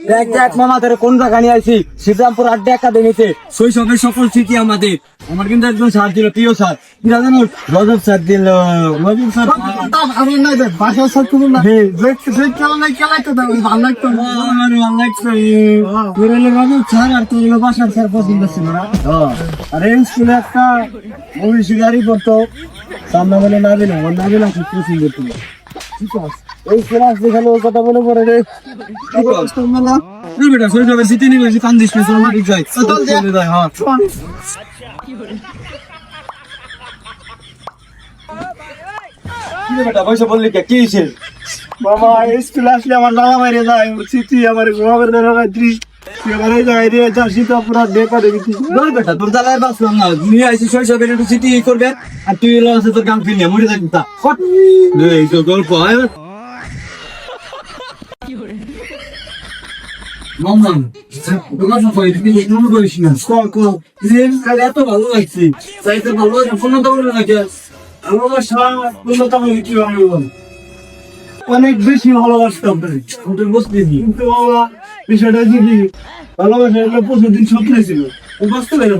দেখ দেখ মামা তোর কোন জায়গা নিয়ে আইছি শ্রীরামপুর আড্ডা একাডেমিতে শৈশবের সকল স্মৃতি আমাদের। আমার কিন্তু একজন স্যার দিল, প্রিয় স্যার, কি জানো রজব স্যার দিল। রজব স্যার আমার নাই দেখ বাসার সব তুমি না খেলা নাই খেলাইতে দাও ভালো লাগতো না। আমার ভালো লাগছে। তোর হলো রজব স্যার আর তোর হলো বাসার স্যার পছন্দ ছিল না। আর এই স্কুলে একটা মুভি শিকারি পড়তো, সামনে বলে না দিলাম, ওর না দিলাম খুব পছন্দ ছিল। এই ক্লাস দেখালো ওর কথা বলে পড়ে রে বেটা শৈশবের স্মৃতি নিয়ে বেশি কান্দিস না, চল মাটি যাই চলে যায়। হ্যাঁ বেটা পয়সা বললি কি হয়েছে? বাবা এই স্কুলে আসলে আমার নামা মাইরে যায় স্মৃতি আমার ঘুমাবের দেখাচ্ছি এবার এই জায়গায় দিয়ে যাচ্ছি তো পুরো বেকার দেখি বেটা তোর জ্বালায় বাঁচলাম না, নিয়ে আইসি শৈশবের একটু স্মৃতি করবে আর তুই এলো আছে তোর গান ফিরিয়ে মরে থাকবি তা এই তো গল্প হয়। মামা দোকান কই তুই মনে করিস না এত ভালো লাগছে চাইতে ভালো লাগছে ফোন তো বলে নাকি আমার সারা কি হবে অনেক বেশি ভালোবাসতাম তুই বুঝলি কিন্তু বাবা বিষয়টা কি ভালোবাসা প্রতিদিন স্বপ্ন ছিল বুঝতে পারো